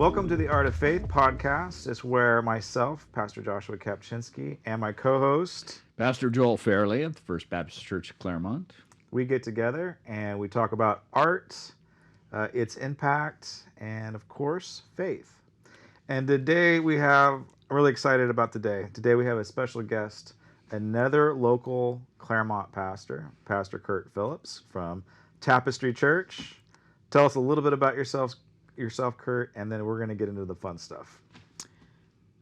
Welcome to the Art of Faith podcast. It's where myself, Pastor Joshua Kapczynski, and my co-host, Pastor Joel Fairley of the First Baptist Church of Claremont. We get together and we talk about art, its impact, and of course, faith. And today I'm really excited about today. Today we have a special guest, another local Claremont pastor, Pastor Curt Phillips from Tapestry Church. Tell us a little bit about yourself, Curt, and then we're going to get into the fun stuff.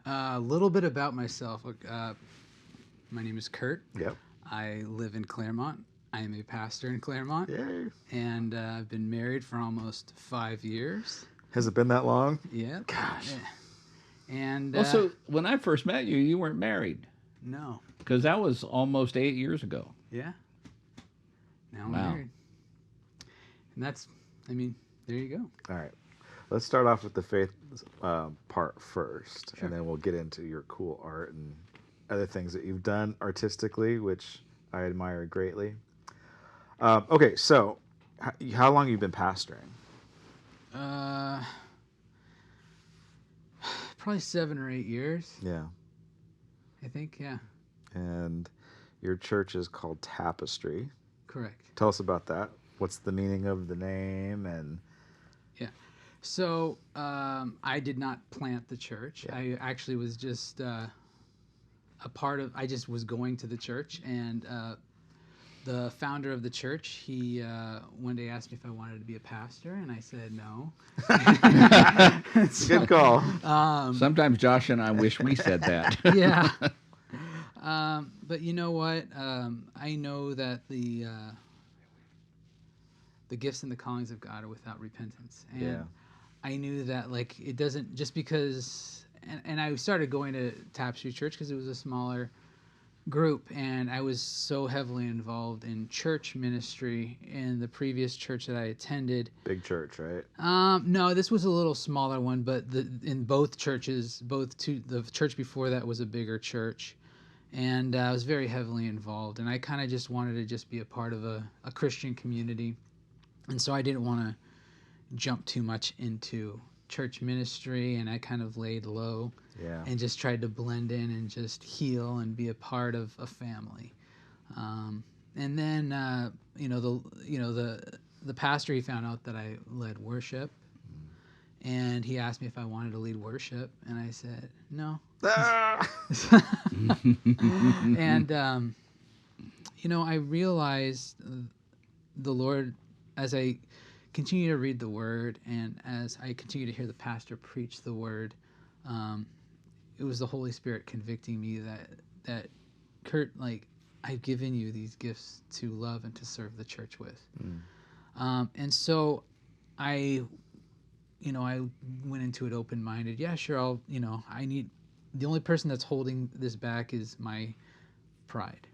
A little bit about myself. My name is Curt. Yep. I live in Claremont. I am a pastor in Claremont. Yay. And I've been married for almost 5 years. Has it been that long? Yeah. Gosh. Yeah. And Also, when I first met you, you weren't married. No. Because that was almost 8 years ago. Yeah. Now I'm Wow. married. And there you go. All right. Let's start off with the faith part first, Sure. and then we'll get into your cool art and other things that you've done artistically, which I admire greatly. Okay, so how long have you been pastoring? Probably 7 or 8 years. Yeah. I think, yeah. And your church is called Tapestry. Correct. Tell us about that. What's the meaning of the name? And So I did not plant the church. Yeah. I actually was just a part of. I just was going to the church, and the founder of the church, he one day asked me if I wanted to be a pastor, and I said no. Good call. Sometimes Josh and I wish we said that. Yeah. But you know what? I know that the gifts and the callings of God are without repentance, and Yeah. I knew that it doesn't just because. And I started going to Tapestry Church because it was a smaller group, and I was so heavily involved in church ministry in the previous church that I attended. Big church, right? No, this was a little smaller one, but in both churches, the church before that was a bigger church, and I was very heavily involved, and I kind of just wanted to just be a part of a Christian community, and so I didn't want to jump too much into church ministry, and I kind of laid low. Yeah. And just tried to blend in and just heal and be a part of a family. And then the pastor, he found out that I led worship, and he asked me if I wanted to lead worship, and I said no. And I realized the Lord, as I continue to read the Word and as I continue to hear the pastor preach the Word, it was the Holy Spirit convicting me that Curt, I've given you these gifts to love and to serve the church with. And so I went into it open-minded. Yeah, sure. The only person that's holding this back is my pride.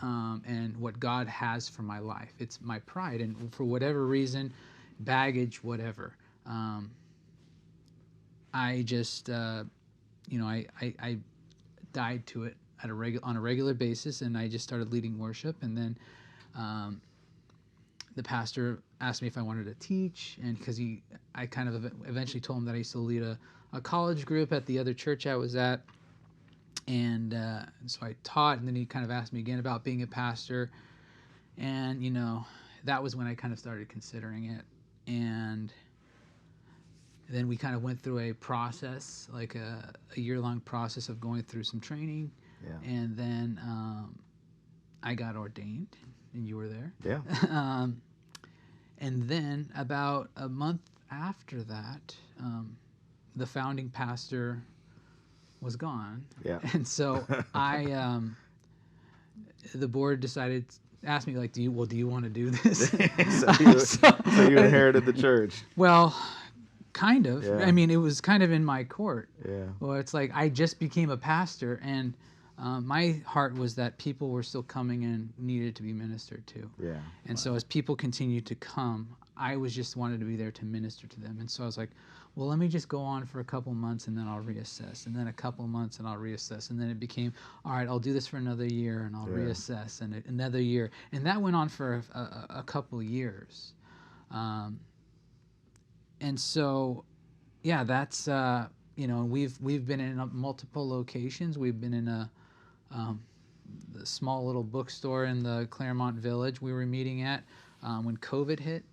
And what God has for my life. It's my pride. And for whatever reason, baggage, whatever, I just, I died to it on a regular basis, and I just started leading worship. And then the pastor asked me if I wanted to teach, and because I kind of eventually told him that I used to lead a college group at the other church I was at, and so I taught. And then he kind of asked me again about being a pastor, and that was when I kind of started considering it. And then we kind of went through a process, like a year-long process of going through some training. Yeah. And then I got ordained, and you were there. Yeah. And then about a month after that, the founding pastor was gone. Yeah. And so the board asked me, do you want to do this? so you inherited the church. Well, kind of. Yeah. I mean, it was kind of in my court. Yeah. Well, it's like I just became a pastor, and my heart was that people were still coming and needed to be ministered to. Yeah. And so as people continued to come, I was just wanted to be there to minister to them. And so I was like, well, let me just go on for a couple months, and then I'll reassess, and then a couple months, and I'll reassess. And then it became, all right, I'll do this for another year, and I'll reassess, and another year. And that went on for a couple years. And so yeah, that's we've been in multiple locations. We've been in the small little bookstore in the Claremont Village we were meeting at when COVID hit.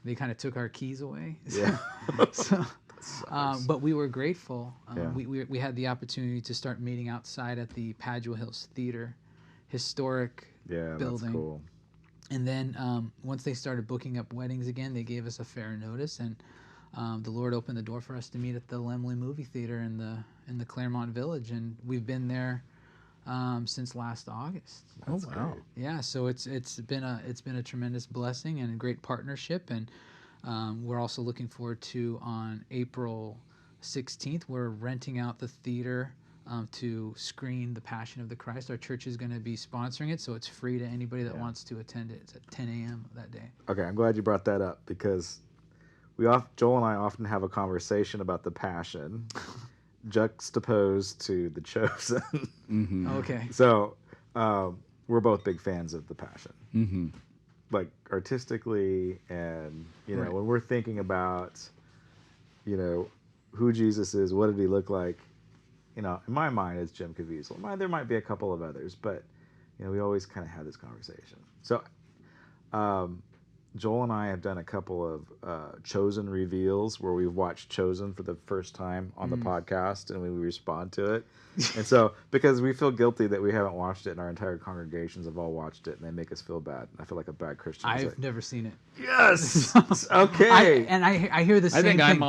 They kind of took our keys away. Yeah. So, Sucks. but we were grateful. Yeah. We had the opportunity to start meeting outside at the Padua Hills Theater, historic Yeah, building. that's cool. And then once they started booking up weddings again, they gave us a fair notice, and the Lord opened the door for us to meet at the Lemley Movie Theater in the Claremont Village, and we've been there since last August. That's wow. great. Yeah, so it's been a tremendous blessing and a great partnership, and we're also looking forward to on April 16th. We're renting out the theater to screen The Passion of the Christ. Our church is going to be sponsoring it, so it's free to anybody that wants to attend it. It's at 10 a.m. that day. Okay, I'm glad you brought that up because Joel and I often have a conversation about the Passion juxtaposed to the Chosen. Mm-hmm. Okay. So we're both big fans of the Passion, Mm-hmm. like artistically, and Right. when we're thinking about who Jesus is, what did he look like? In my mind, it's Jim Caviezel. There might be a couple of others, but we always kind of have this conversation. So Joel and I have done a couple of Chosen reveals where we've watched Chosen for the first time on the podcast, and we respond to it. And so, because we feel guilty that we haven't watched it, and our entire congregations have all watched it, and they make us feel bad. I feel like a bad Christian. I've never seen it. Yes. Okay. I hear the I same think thing.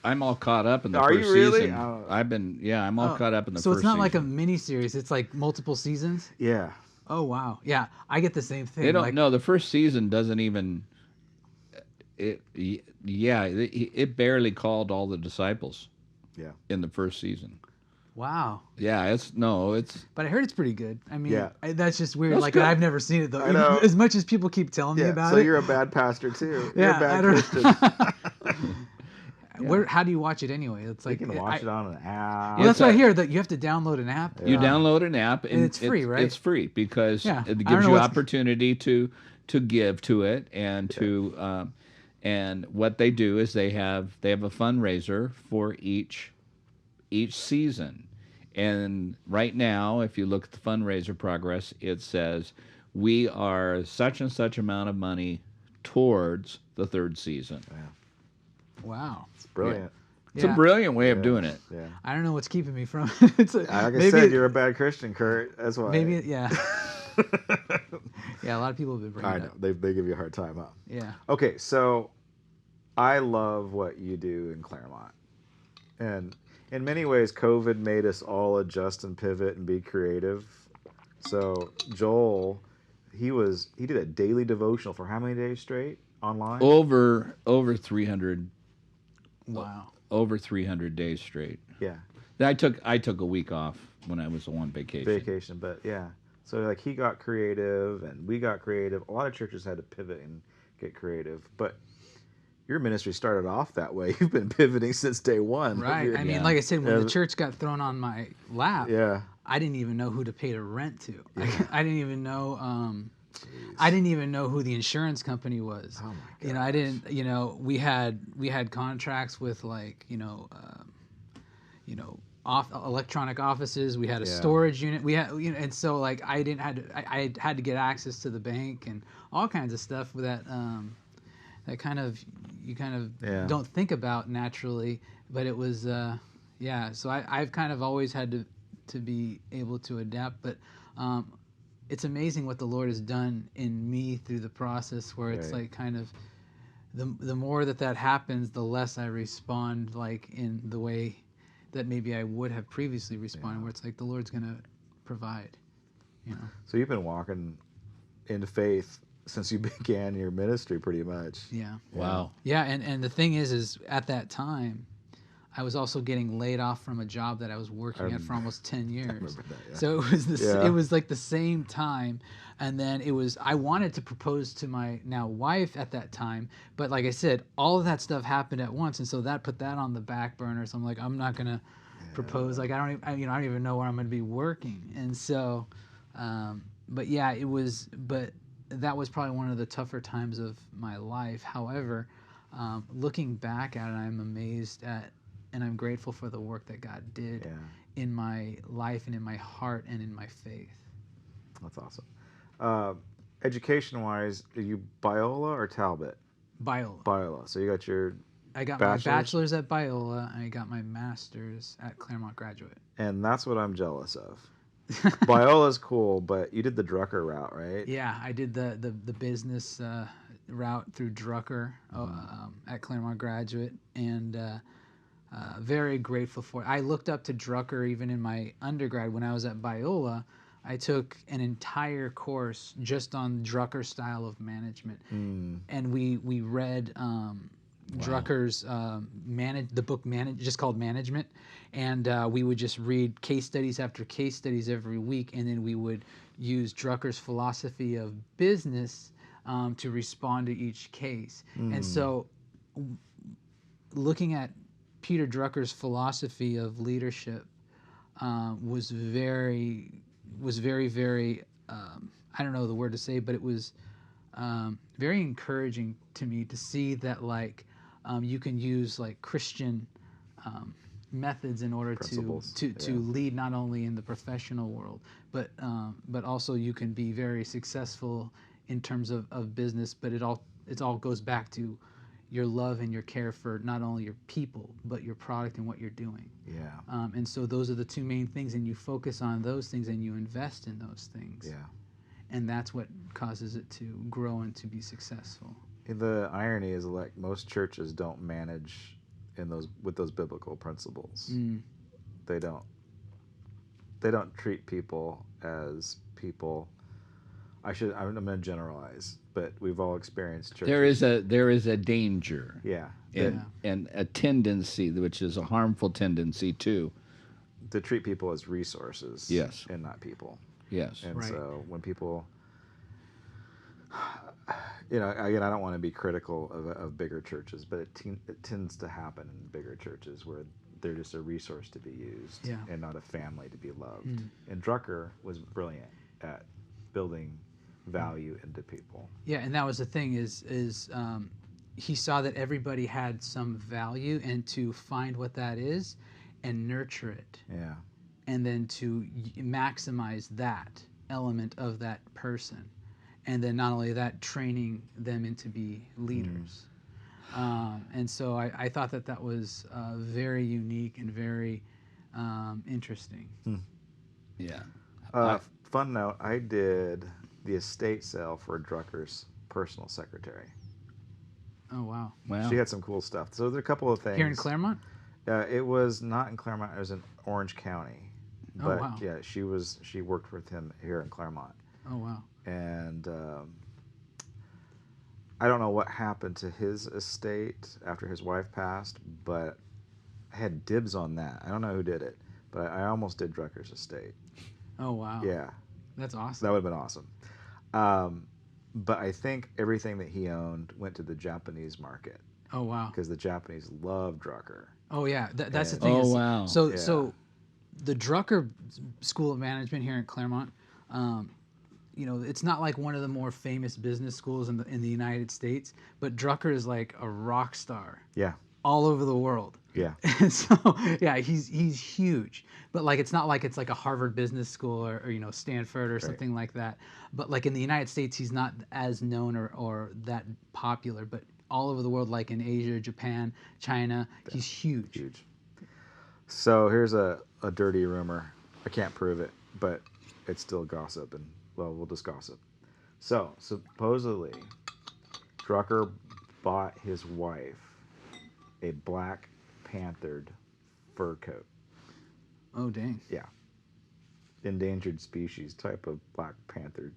I'm all caught up in the Are first you really? season. Oh. I'm all caught up in the So first it's not season. like a mini series. It's like multiple seasons. Yeah. Oh wow. Yeah, I get the same thing. They don't like, know. The first season doesn't even. It barely called all the disciples. Yeah. In the first season. Wow. Yeah, it's. But I heard it's pretty good. I mean, Yeah. that's just weird. That's Like good. I've never seen it though. I know. As much as people keep telling me Yeah. about So it. you're a bad pastor too. Yeah, You're a bad I don't- Christian. Where? How do you watch it anyway? It's You like can watch it on an app. Well, that's what I It's hear. That you have to download an app. You download an app and it's free, right? It's free because Yeah. it I don't gives know you what's- opportunity to give to it and to and what they do is they have a fundraiser for each season. And right now, if you look at the fundraiser progress, it says we are such and such amount of money towards the third season. Wow. It's brilliant. It's a Yeah. brilliant way of doing it. Yeah. I don't know what's keeping me from. It's Like I maybe said, you're a bad Christian, Curt. That's why. maybe yeah. Yeah, a lot of people have been bringing I it know. up. They give you a hard time, huh? Yeah. Okay, so I love what you do in Claremont. And in many ways, COVID made us all adjust and pivot and be creative. So Joel, he did a daily devotional for how many days straight online? Over 300 Wow. over 300 days straight. Yeah, I took a week off when I was on vacation, but yeah. So like he got creative and we got creative. A lot of churches had to pivot and get creative, but your ministry started off that way. You've been pivoting since day one. Right. I mean, Yeah. like I said, when Yeah. the church got thrown on my lap, Yeah. I didn't even know who to pay the rent to. I didn't even know. I didn't even know who the insurance company was. Oh my god. You know, I didn't. You know, we had contracts with like electronic offices. We had a Yeah. storage unit. We had and so like I had to get access to the bank and all kinds of stuff that that kind of Yeah. don't think about naturally. But it was So I've kind of always had to be able to adapt, but. It's amazing what the Lord has done in me through the process where it's Right. like kind of the more that happens, the less I respond like in the way that maybe I would have previously responded, where it's like the Lord's going to provide, you know. So you've been walking into faith since you began your ministry pretty much. Yeah. Wow. Yeah, and the thing is at that time I was also getting laid off from a job that I was working at for almost 10 years. remember that, yeah. So it was Yeah. it was like the same time, and then I wanted to propose to my now wife at that time, but like I said, all of that stuff happened at once, and so that put that on the back burner. So I'm like, I'm not gonna propose. Like I don't even know where I'm gonna be working, and so, but yeah, but that was probably one of the tougher times of my life. However, looking back at it, I'm amazed at, and I'm grateful for the work that God did Yeah, in my life and in my heart and in my faith. that's awesome. Uh, Education-wise, are you Biola or Talbot? Biola. Biola. So you got your I got my bachelor's? bachelor's at Biola, and I got my master's at Claremont Graduate. And that's what I'm jealous of. Biola's cool, but you did the Drucker route, right? Yeah, I did the business route through Drucker at Claremont Graduate, and very grateful for it. I looked up to Drucker even in my undergrad when I was at Biola. I took an entire course just on Drucker's style of management, and we read Drucker's the book just called Management, and we would just read case studies after case studies every week, and then we would use Drucker's philosophy of business to respond to each case. And so, looking at Peter Drucker's philosophy of leadership was very, very. I don't know the word to say, but it was very encouraging to me to see that you can use like Christian methods in order to lead not only in the professional world, but also you can be very successful in terms of business. But it all goes back to your love and your care for not only your people but your product and what you're doing. Yeah. And so those are the two main things, and you focus on those things and you invest in those things. Yeah. And that's what causes it to grow and to be successful. The irony is, like, most churches don't manage with those biblical principles. They don't. They don't treat people as people. I'm going to generalize, but we've all experienced churches. There is a danger. Yeah. And a tendency, which is a harmful tendency too, to treat people as resources. Yes. And not people. Yes. And Right. so when people, again, I don't want to be critical of bigger churches, but it tends to happen in bigger churches where they're just a resource to be used and not a family to be loved. And Drucker was brilliant at building value into people. Yeah, and that was the thing is he saw that everybody had some value, and to find what that is and nurture it. Yeah. And then to maximize that element of that person. And then not only that, training them into be leaders. And so I thought that was very unique and very interesting. Yeah. Fun note, I did the estate sale for Drucker's personal secretary. Oh, wow. Wow. She had some cool stuff. So there are a couple of things. Here in Claremont? It was not in Claremont. It was in Orange County. But, wow. yeah, she worked with him here in Claremont. Oh, wow. And I don't know what happened to his estate after his wife passed, but I had dibs on that. I don't know who did it, but I almost did Drucker's estate. Oh, wow. Yeah. That's awesome. That would have been awesome. But I think everything that he owned went to the Japanese market. Oh, wow. Because the Japanese love Drucker. Oh, yeah. That's the thing. Oh, is, wow. So the Drucker School of Management here in Claremont, it's not like one of the more famous business schools in the United States, but Drucker is like a rock star. Yeah. All over the world. Yeah. And so, yeah, he's huge. But it's not like it's like a Harvard Business School or Stanford or something like that. But like in the United States, he's not as known or that popular. But all over the world, like in Asia, Japan, China, he's huge. Huge. So here's a dirty rumor. I can't prove it, but it's still gossip, and we'll just gossip. So supposedly, Drucker bought his wife a Black Panthered fur coat. Oh, dang. Yeah. Endangered species type of Black Panther.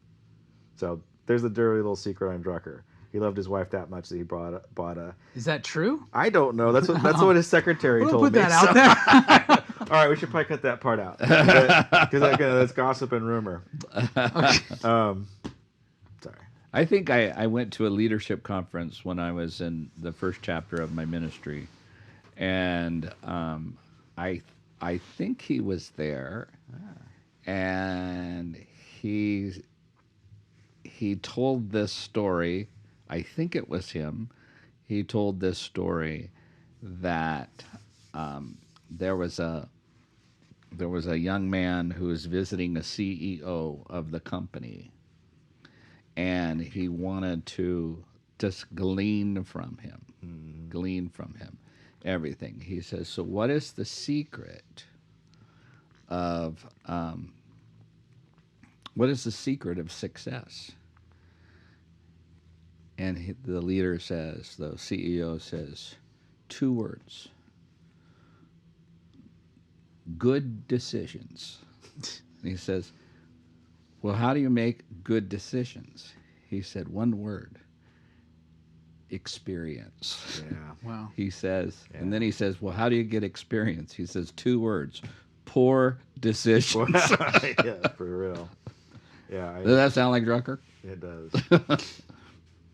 So there's the dirty little secret on Drucker. He loved his wife that much that he bought a. Is that true? I don't know. That's what his secretary We'll told put me. that out there. All right, we should probably cut that part out because again, that's gossip and rumor. Sorry. I think I went to a leadership conference when I was in the first chapter of my ministry, and I think he was there, and he told this story. I think it was him. he told this story that there was a young man who was visiting a CEO of the company, and he wanted to just glean from him everything. He says, so what is the secret of success? And the leader says, the CEO says, 2 words: good decisions. And he says, well, how do you make good decisions? He said, 1 word: experience. Yeah. Wow. He says, Yeah. and then he says, well, how do you get experience? He says 2 words: poor decisions. Yeah, for real. Yeah. Does that sound like Drucker? It does.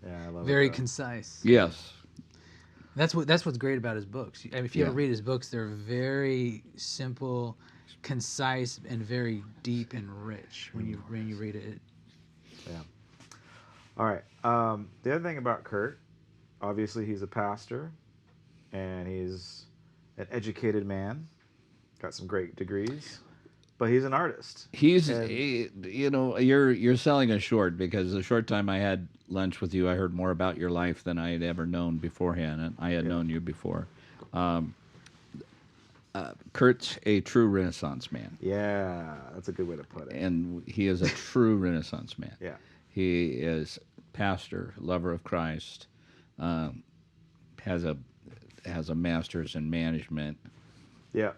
Yeah, I love Very it. concise. Yes. That's what's great about his books. I mean, if you ever Yeah. read his books, they're very simple, concise, and very deep and rich when you read it. Yeah. All right. The other thing about Curt, obviously he's a pastor, and he's an educated man, got some great degrees, but he's an artist. You're selling us short, because the short time I had lunch with you, I heard more about your life than I had ever known beforehand, and I had known you before. Kurt's a true Renaissance man, Yeah, that's a good way to put it. and he is a true Renaissance man. Yeah. He is pastor, lover of Christ, has a master's in management. Yeah.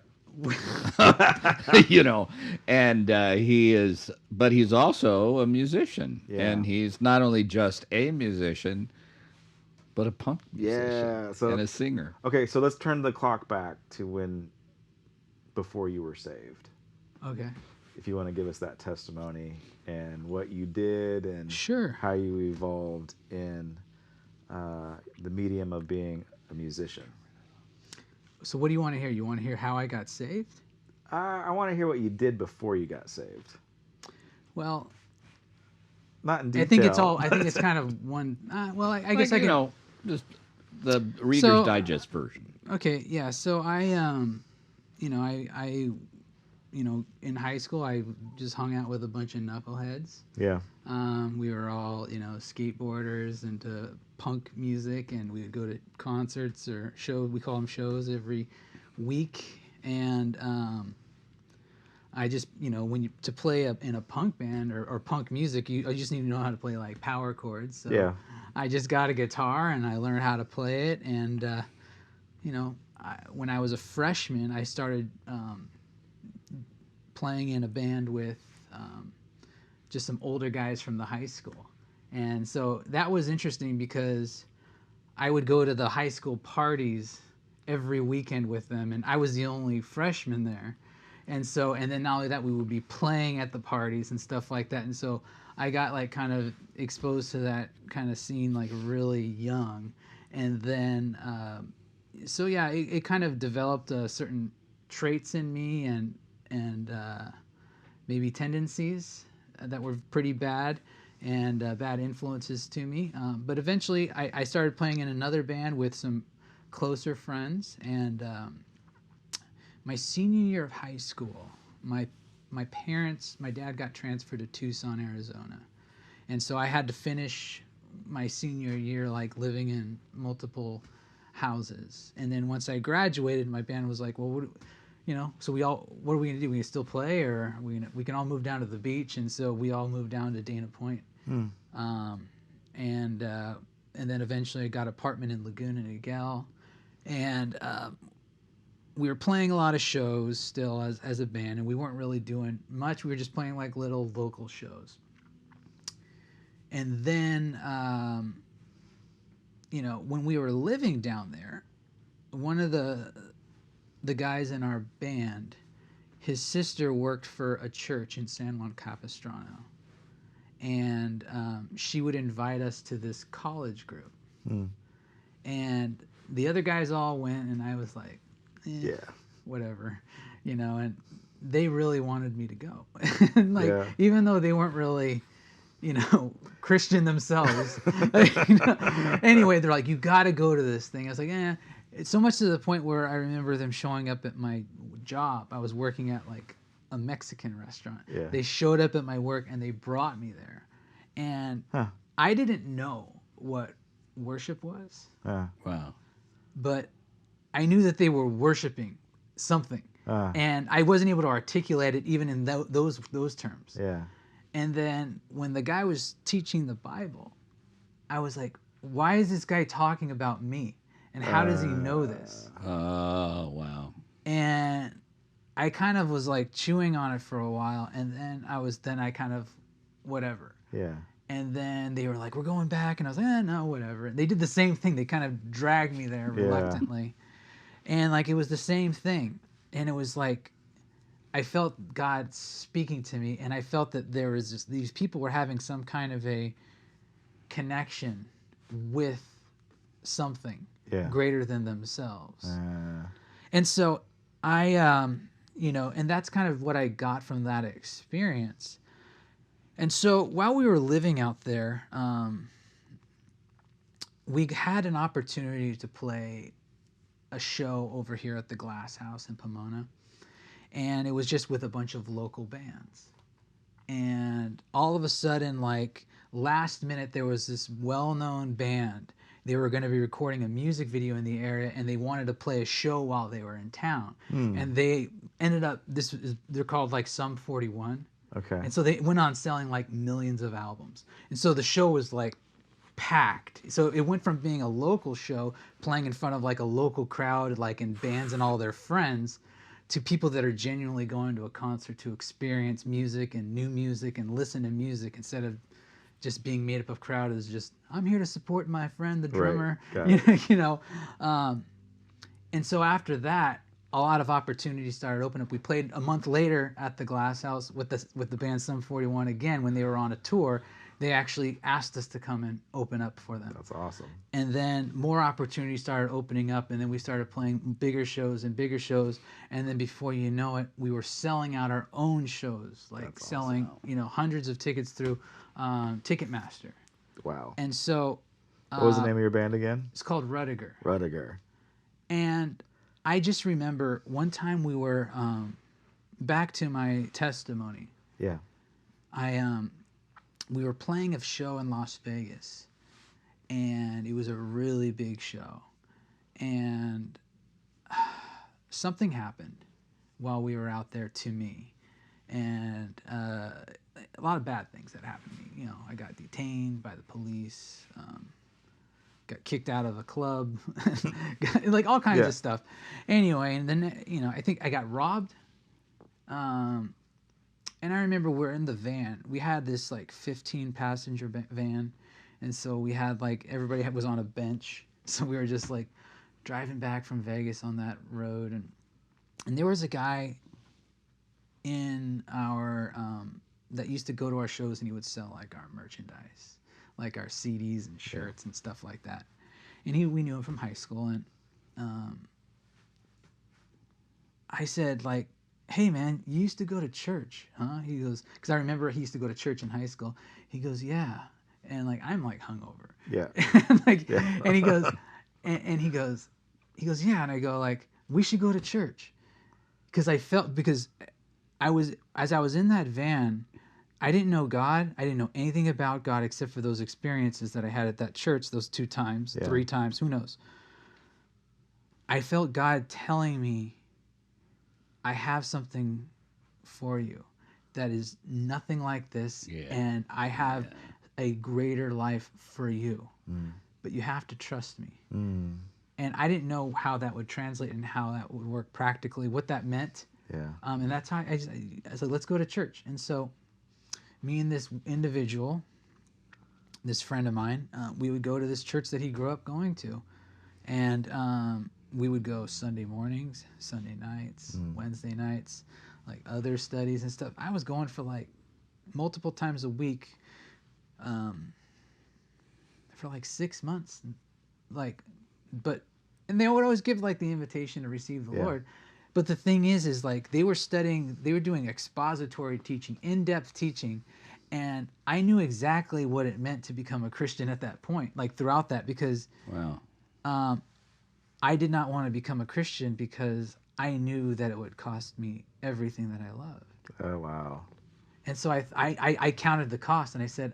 And but he's also a musician, and he's not only just a musician, but a punk musician and a singer. Okay, so let's turn the clock back to before you were saved. Okay. If you want to give us that testimony and what you did and Sure. how you evolved in the medium of being a musician. So what do you want to hear? You want to hear how I got saved? I want to hear what you did before you got saved. Well, Not in detail. I think it's kind of one. Well, I guess I can. Just the Reader's So- Digest version. Okay, yeah. So I in high school I just hung out with a bunch of knuckleheads. Yeah. We were all skateboarders into punk music, and we would go to concerts or shows. We call them shows every week, and I just to play in a punk band or punk music, I just need to know how to play like power chords. So Yeah. I just got a guitar and I learned how to play it, and when I was a freshman, I started playing in a band with just some older guys from the high school. And so that was interesting because I would go to the high school parties every weekend with them, and I was the only freshman there. And then not only that, we would be playing at the parties and stuff like that. And so I got like kind of exposed to that kind of scene like really young. And then, so yeah, it kind of developed certain traits in me and maybe tendencies that were pretty bad and bad influences to me. But eventually I started playing in another band with some closer friends. And my senior year of high school, my dad got transferred to Tucson, Arizona. And so I had to finish my senior year like living in multiple houses. And then once I graduated, my band was like, well, what are we gonna do? We can still play, or we can all move down to the beach. And so we all moved down to Dana Point. And then eventually I got an apartment in Laguna Niguel, and we were playing a lot of shows still as a band, and we weren't really doing much. We were just playing like little local shows. And then when we were living down there, one of the guys in our band, his sister worked for a church in San Juan Capistrano, and she would invite us to this college group. And the other guys all went, and I was like, whatever, and they really wanted me to go. Even though they weren't really Christian themselves. Anyway, they're like, you got to go to this thing. I was like, It's so much to the point where I remember them showing up at my job. I was working at like a Mexican restaurant. Yeah. They showed up at my work and they brought me there. And I didn't know what worship was, Wow. but I knew that they were worshiping something. And I wasn't able to articulate it even in those terms. Yeah. And then when the guy was teaching the Bible, I was like, why is this guy talking about me? And how does he know this? Oh, wow. And I kind of was like chewing on it for a while. And then I kind of, whatever. Yeah. And then they were like, we're going back. And I was like, no, whatever. They did the same thing. They kind of dragged me there reluctantly. And like, it was the same thing. And it was like, I felt God speaking to me, and I felt that there was just, these people were having some kind of a connection with something greater than themselves. And so I, and that's kind of what I got from that experience. And so while we were living out there, we had an opportunity to play a show over here at the Glass House in Pomona. And it was just with a bunch of local bands. And all of a sudden, like last minute, there was this well-known band. They were going to be recording a music video in the area, and they wanted to play a show while they were in town. And they ended up, they're called like Sum 41. Okay. And so they went on selling like millions of albums. And so the show was like packed. So it went from being a local show, playing in front of like a local crowd, like in bands and all their friends, to people that are genuinely going to a concert to experience music and new music and listen to music instead of just being made up of crowd as just, I'm here to support my friend, the drummer, And so after that, a lot of opportunities started opening up. We played a month later at the Glass House with the band Sum 41 again when they were on a tour. They actually asked us to come and open up for them. That's awesome. And then more opportunities started opening up, and then we started playing bigger shows and bigger shows. And then before you know it, we were selling out our own shows, like That's selling, awesome. hundreds of tickets through Ticketmaster. Wow. And so... what was the name of your band again? It's called Rudiger. Rudiger. And I just remember one time we were, back to my testimony. Yeah. We were playing a show in Las Vegas, and it was a really big show. And something happened while we were out there to me. And a lot of bad things that happened to me. I got detained by the police, got kicked out of a club, like all kinds of stuff. Anyway, and then, I think I got robbed. And I remember we're in the van. We had this like 15 passenger van. And so we had like, everybody was on a bench. So we were just like driving back from Vegas on that road. And there was a guy in our, that used to go to our shows, and he would sell like our merchandise, like our CDs and shirts and stuff like that. And we knew him from high school. And I said like, hey man, you used to go to church, huh? He goes, because I remember he used to go to church in high school. He goes, yeah. And like, I'm like hungover. Yeah. And he goes, and he goes, yeah. And I go like, we should go to church. Because as I was in that van, I didn't know God. I didn't know anything about God except for those experiences that I had at that church, those 2 times, 3 times, who knows. I felt God telling me, I have something for you that is nothing like this, and I have a greater life for you. But you have to trust me. And I didn't know how that would translate and how that would work practically, what that meant. Yeah. And that's how I said, let's go to church. And so me and this individual, this friend of mine, we would go to this church that he grew up going to. And we would go Sunday mornings, Sunday nights, Wednesday nights, like other studies and stuff. I was going for like multiple times a week for like 6 months. And they would always give like the invitation to receive the Lord. But the thing is like they were doing expository teaching, in-depth teaching. And I knew exactly what it meant to become a Christian at that point, like throughout that, because Wow. I did not want to become a Christian because I knew that it would cost me everything that I loved. Oh, wow. And so I counted the cost, and I said,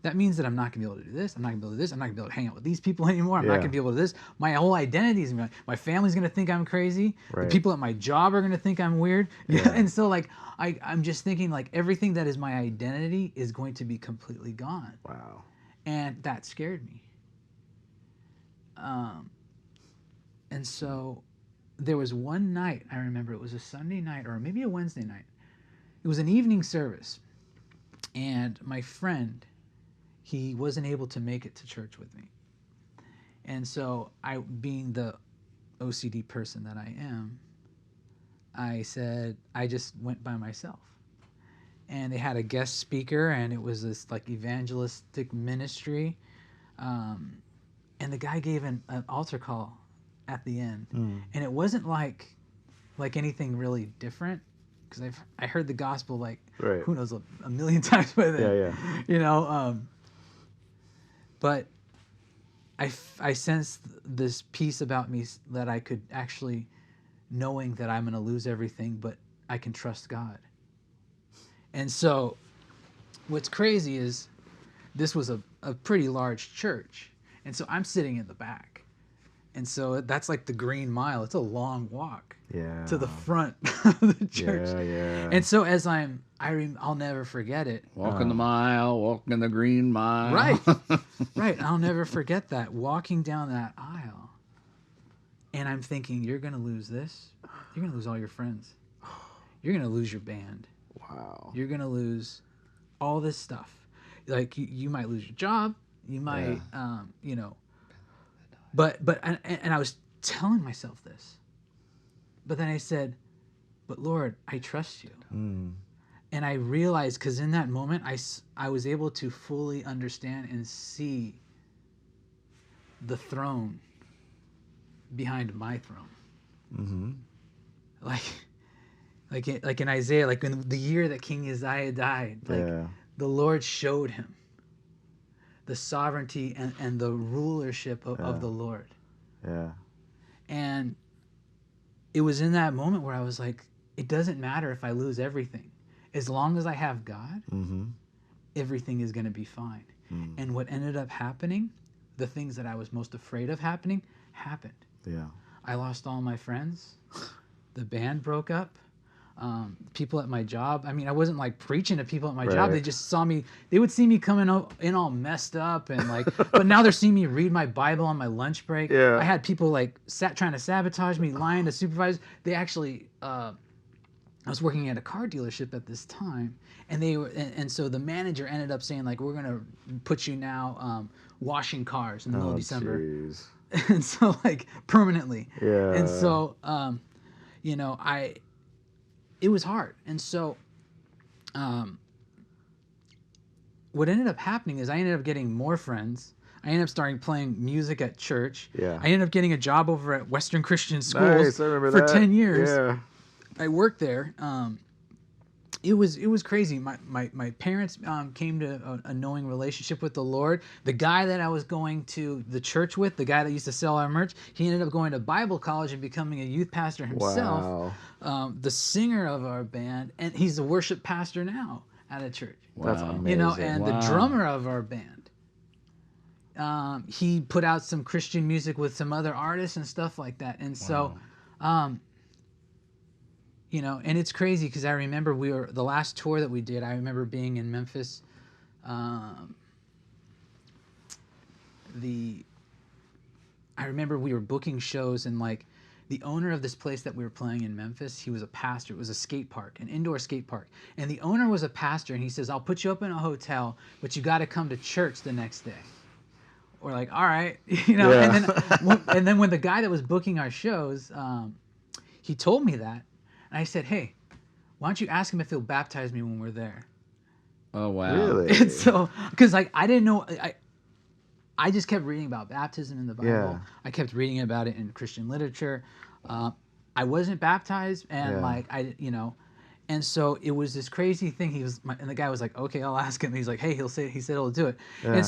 that means that I'm not going to be able to do this. I'm not going to be able to do this. I'm not going to be able to hang out with these people anymore. I'm not Yeah. going to be able to do this. My whole identity is going to, my family's going to think I'm crazy. Right. The people at my job are going to think I'm weird. Yeah. And so like, I'm just thinking like everything that is my identity is going to be completely gone. Wow. And that scared me. And so there was one night, I remember it was a Sunday night or maybe a Wednesday night. It was an evening service. And my friend, he wasn't able to make it to church with me. And so I, being the OCD person that I am, I said, I just went by myself. And they had a guest speaker, and it was this like evangelistic ministry. And the guy gave an altar call at the end. And it wasn't like anything really different, because I heard the gospel like, Right. who knows, a million times by then. Yeah. You know, but I sensed this peace about me that I could actually, knowing that I'm going to lose everything, but I can trust God. And so what's crazy is this was a pretty large church. And so I'm sitting in the back. And so that's like the Green Mile. It's a long walk Yeah. to the front of the church. Yeah. And so as I'll never forget it. Walking the mile, walking the green mile. Right. Right. I'll never forget that. Walking down that aisle. And I'm thinking, you're going to lose this. You're going to lose all your friends. You're going to lose your band. Wow. You're going to lose all this stuff. Like, you might lose your job. You might, you know. But I was telling myself this. But then I said, but Lord, I trust you. And I realized, because in that moment, I was able to fully understand and see the throne behind my throne. Like in Isaiah, like in the year that King Uzziah died, like the Lord showed him the sovereignty and the rulership of the Lord. Yeah. And it was in that moment where I was like, it doesn't matter if I lose everything. As long as I have God, everything is going to be fine. And what ended up happening, the things that I was most afraid of happening, happened. Yeah. I lost all my friends. The band broke up. People at my job, I mean, I wasn't like preaching to people at my job. They just saw me, they would see me coming in all messed up and like, but now they're seeing me read my Bible on my lunch break. Yeah. I had people like trying to sabotage me, lying to supervisors. They actually, I was working at a car dealership at this time, and they were, and so the manager ended up saying like, we're gonna put you now washing cars in the middle of December. Jeez. And so like permanently. Yeah. And so, you know, it was hard. And so what ended up happening is I ended up getting more friends. I ended up starting playing music at church. Yeah. I ended up getting a job over at Western Christian Schools Nice, I remember for that. 10 years. Yeah. I worked there. It was crazy. My parents came to a knowing relationship with the Lord. The guy that I was going to the church with, the guy that used to sell our merch, he ended up going to Bible college and becoming a youth pastor himself. Wow. The singer of our band, and he's a worship pastor now at a church. That's Wow. amazing. You know, and the Wow. drummer of our band, he put out some Christian music with some other artists and stuff like that. And so, you know, and it's crazy because I remember the last tour that we did, I remember being in Memphis. I remember we were booking shows, and like the owner of this place that we were playing in Memphis, he was a pastor. It was a skate park, an indoor skate park. And the owner was a pastor, and he says, I'll put you up in a hotel, but you got to come to church the next day. We're like, all right, you know. Yeah. And then when the guy that was booking our shows, he told me that. And I said, hey, why don't you ask him if he'll baptize me when we're there? Oh, wow. Really? And so, because like I didn't know, I just kept reading about baptism in the Bible. Yeah. I kept reading about it in Christian literature. I wasn't baptized, and Yeah. like you know, And so it was this crazy thing. And the guy was like, okay, I'll ask him. He's like, hey, he said he'll do it. Yeah.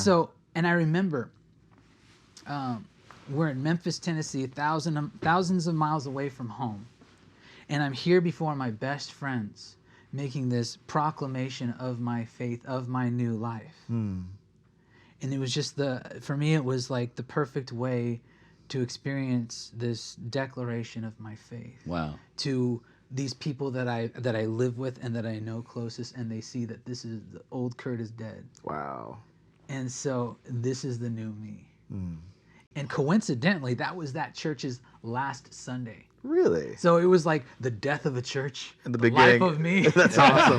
And I remember, we're in Memphis, Tennessee, thousands of miles away from home. And I'm here before my best friends making this proclamation of my faith, of my new life. And it was just for me, it was like the perfect way to experience this declaration of my faith. Wow. To these people that I live with and that I know closest, and they see that this is the old Curt is dead. Wow. And so this is the new me. And coincidentally, that was that church's last Sunday. Really? So it was like the death of a church, In the life beginning. of me. That's awesome.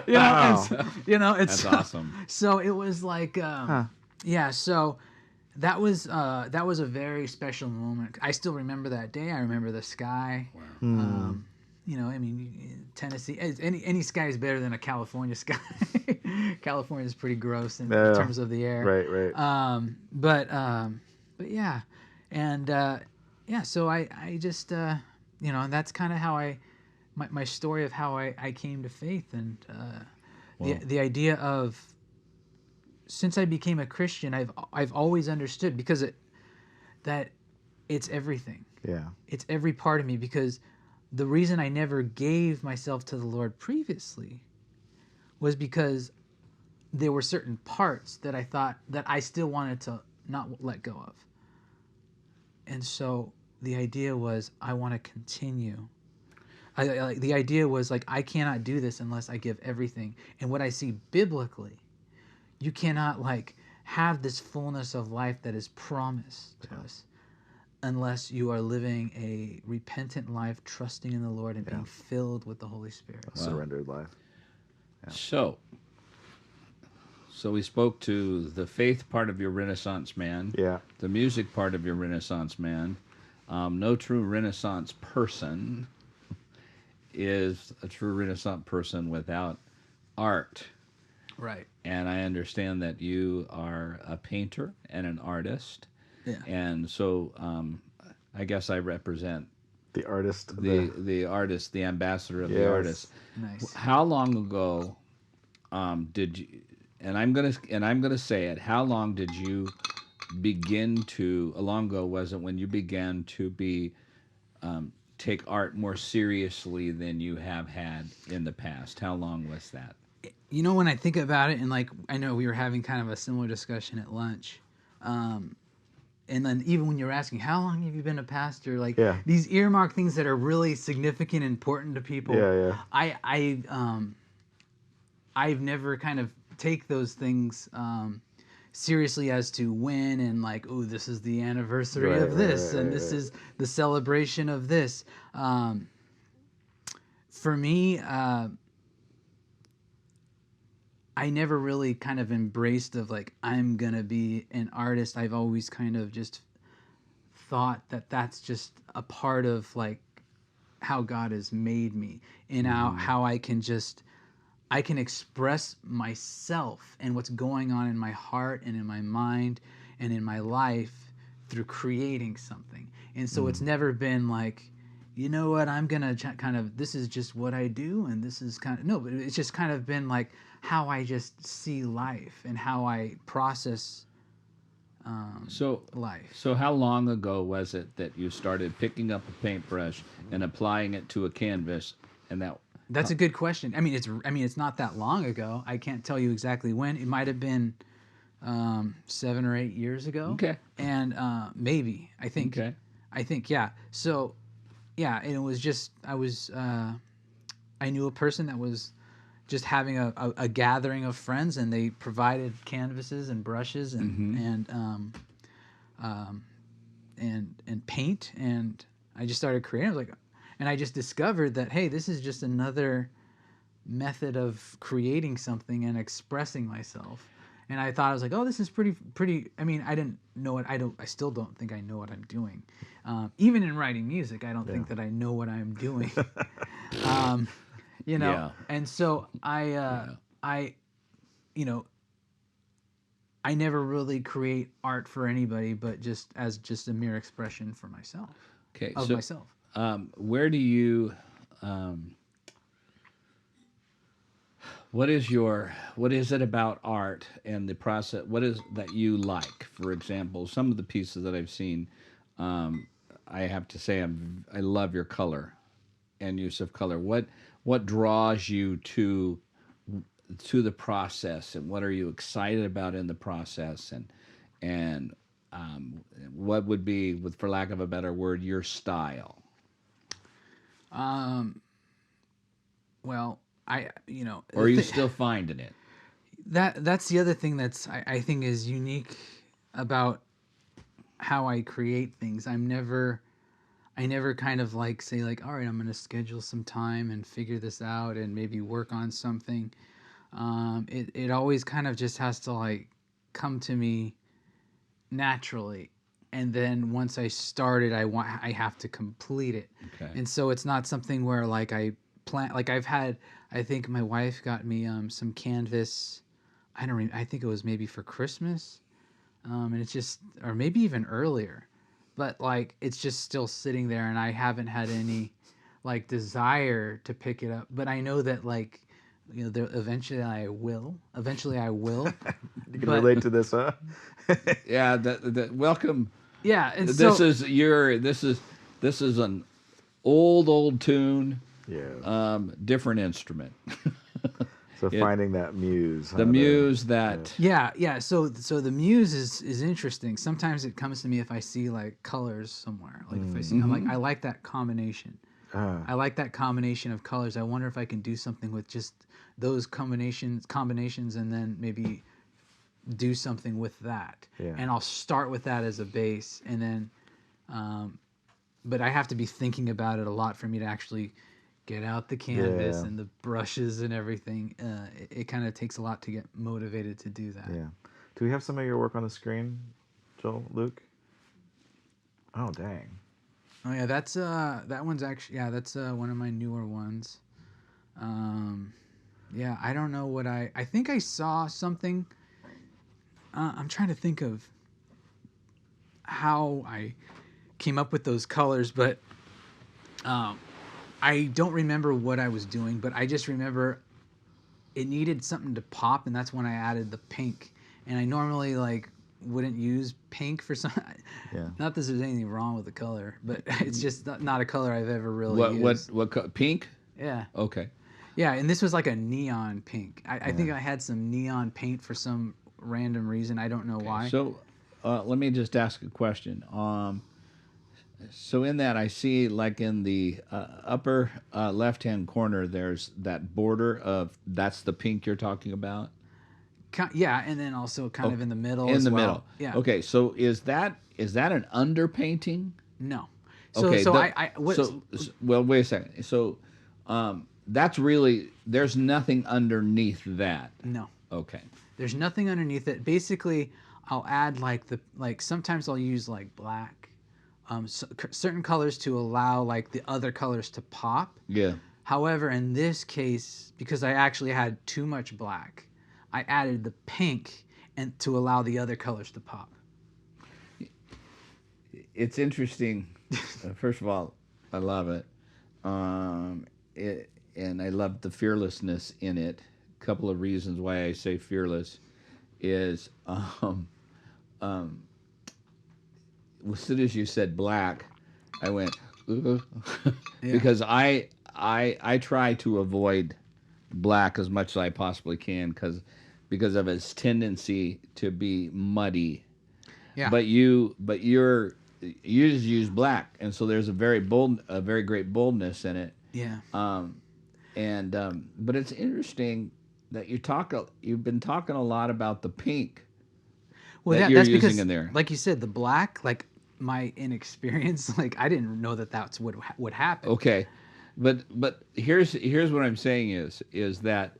Wow. That's awesome. So it was like, yeah. So that was a very special moment. I still remember that day. I remember the sky. Wow. I mean, Tennessee. Any sky is better than a California sky. California is pretty gross in terms of the air. Right. But yeah, and yeah. So I just and that's kind of how my story of how I came to faith, and the idea of, since I became a Christian, I've always understood, because that it's everything. Yeah. It's every part of me, because the reason I never gave myself to the Lord previously was because there were certain parts that I thought that I still wanted to not let go of. And so the idea was, I want to continue. The idea was like, I cannot do this unless I give everything. And what I see biblically, you cannot like have this fullness of life that is promised to us unless you are living a repentant life, trusting in the Lord and being filled with the Holy Spirit. A surrendered life. Yeah. So we spoke to the faith part of your Renaissance man, the music part of your Renaissance man. No true Renaissance person is a true Renaissance person without art. Right. And I understand that you are a painter and an artist. Yeah. And so I guess I represent the artist, the artist, the ambassador of the artist. Nice. How long ago did you? And I'm gonna say it. How long did you begin to? How long ago was it when you began to take art more seriously than you have had in the past? How long was that? When I think about it, and like I know we were having kind of a similar discussion at lunch, and then even when you're asking how long have you been a pastor, like these earmark things that are really significant and important to people. I've never kind of take those things seriously as to when, and like, oh, this is the anniversary of this, and this is the celebration of this. For me, I never really kind of embraced of like, I'm gonna be an artist. I've always kind of just thought that that's just a part of like how God has made me, and how I can express myself and what's going on in my heart and in my mind and in my life through creating something. And so it's never been like, you know what, I'm gonna kind of, this is just what I do, and this is kind of, no, but it's just kind of been like how I just see life and how I process life. So how long ago was it that you started picking up a paintbrush and applying it to a canvas, and that's a good question. I mean, it's not that long ago. I can't tell you exactly when. It might have been 7 or 8 years ago. Okay. And maybe, I think. Okay. I think, yeah. So, yeah, and it was just, I knew a person that was just having a gathering of friends, and they provided canvases and brushes and paint, and I just started creating. I was like, and I just discovered that, hey, this is just another method of creating something and expressing myself. And I thought, I was like, oh, this is pretty. I mean, I didn't know it. I still don't think I know what I'm doing. Even in writing music, I don't think that I know what I'm doing. And so I never really create art for anybody, but just as a mere expression for myself. Okay. Of myself. Where do you What is it about art and the process? What is that you like? For example, some of the pieces that I've seen, I have to say I love your color and use of color. What draws you to the process, and what are you excited about in the process, and what would be, with for lack of a better word, your style? Um, well, you know, Or are you still finding it? that's the other thing that's I think is unique about how I create things. I never kind of like say like, all right, I'm going to schedule some time and figure this out and maybe work on something. It always kind of just has to like come to me naturally, and then once I start it, I have to complete it. Okay. And so it's not something where like I plan, like I think my wife got me some canvas. I think it was maybe for Christmas, and it's just, or maybe even earlier, but like it's just still sitting there, and I haven't had any like desire to pick it up. But I know that like, you know, eventually I will. Eventually I will. You can But- relate to this, huh? Yeah. Welcome. Yeah, and This so this is an old tune, Yeah. different instrument. So finding that muse. The muse that yeah. So the muse is interesting. Sometimes it comes to me if I see like colors somewhere. Like if I see, I'm like, I like that combination. I like that combination of colors. I wonder if I can do something with just those combinations, and then maybe do something with that. Yeah. And I'll start with that as a base, and then, but I have to be thinking about it a lot for me to actually get out the canvas Yeah. and the brushes and everything. It kind of takes a lot to get motivated to do that. Yeah. Do we have some of your work on the screen, Joel, Luke? Oh, dang. Oh yeah, that's that one's actually, yeah, that's one of my newer ones. Yeah, I don't know what I think I saw something. I'm trying to think of how I came up with those colors, but I don't remember what I was doing, but I just remember it needed something to pop, and that's when I added the pink. And I normally like wouldn't use pink for some. Yeah. Not that there's anything wrong with the color, but it's just not a color I've ever really used. Pink? Yeah. Okay. Yeah, and this was like a neon pink. I think I had some neon paint for some random reason. I don't know why. So, let me just ask a question. So in that, I see like in the upper left-hand corner, there's that border of, that's the pink you're talking about? Yeah, and then also kind of in the middle In as the well. middle. Yeah. Okay, so is that an underpainting? No. So, Okay. well, wait a second. So, that's really, there's nothing underneath that. no. Okay. There's nothing underneath it. Basically, I'll add like sometimes I'll use like black, certain colors to allow like the other colors to pop. Yeah. However, in this case, because I actually had too much black, I added the pink and to allow the other colors to pop. It's interesting. First of all, I love it. And I love the fearlessness in it. A couple of reasons why I say fearless is, as soon as you said black, I went, Yeah. because I try to avoid black as much as I possibly can because of its tendency to be muddy. Yeah. But you just use black, and so there's a very great boldness in it. Yeah. But it's interesting that you've been talking a lot about the pink. Well, that you're that's using because, in there. like you said, the black, like my inexperience, like I didn't know that that's what would happen. Okay, but here's what I'm saying is that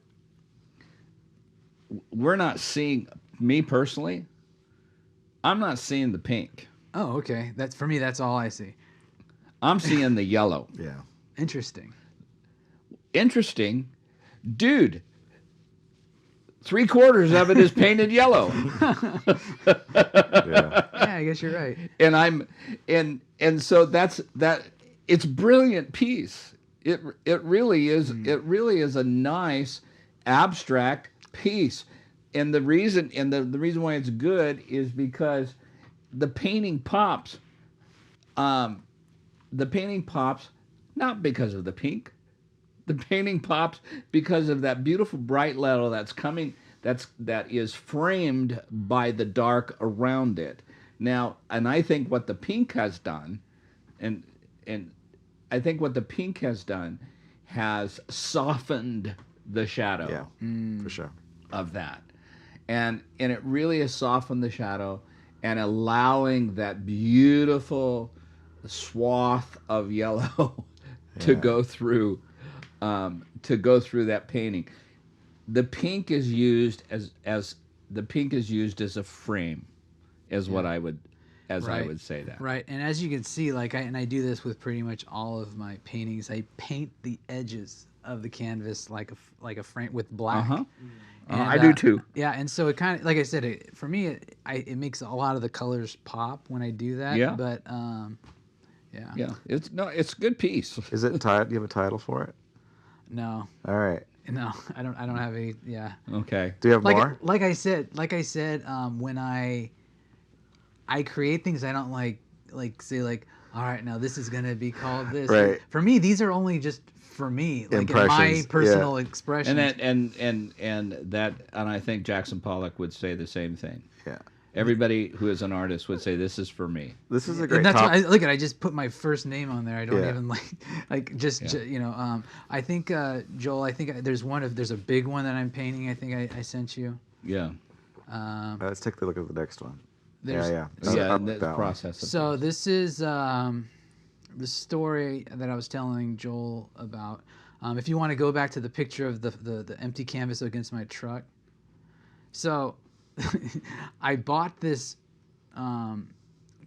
we're not seeing, me personally, I'm not seeing the pink. Oh, okay. That's, for me, that's all I see. I'm seeing the yellow. Yeah. Interesting. Interesting, dude. 3/4 of it is painted yellow. Yeah. Yeah, I guess you're right. And so that's that. It's a brilliant piece. It really is. It really is a nice abstract piece. And the reason the reason why it's good is because the painting pops. The painting pops not because of the pink. The painting pops because of that beautiful bright level that's coming. That is framed by the dark around it. Now, and I think what the pink has done, and I think what the pink has done, has softened the shadow. Yeah, for sure. Of that, and it really has softened the shadow and allowing that beautiful swath of yellow to go through that painting. The pink is used as a frame, is what I would I would say that. Right, and as you can see, I do this with pretty much all of my paintings. I paint the edges of the canvas like a frame with black. I do too. Yeah, and so it kind of, like I said, for me, it makes a lot of the colors pop when I do that. Yeah. But Yeah, it's a good piece. Is it titled? Do you have a title for it? No. All right. No, I don't have a. Yeah. Okay. Do you have more? Like I said, when I create things, I don't say all right, now this is gonna be called this. Right. For me, these are only just for me, like in my Impressions, personal expression. And I think Jackson Pollock would say the same thing. Yeah. Everybody who is an artist would say, "This is for me." This is a great And that's topic. why I just put my first name on there. I don't Yeah. even I think Joel, I think there's a big one that I'm painting. I think I sent you. Yeah. Let's take a look at the next one. There's- Yeah. Yeah, Up and the that one. process. So this is the story that I was telling Joel about. If you want to go back to the picture of the empty canvas against my truck. So I bought this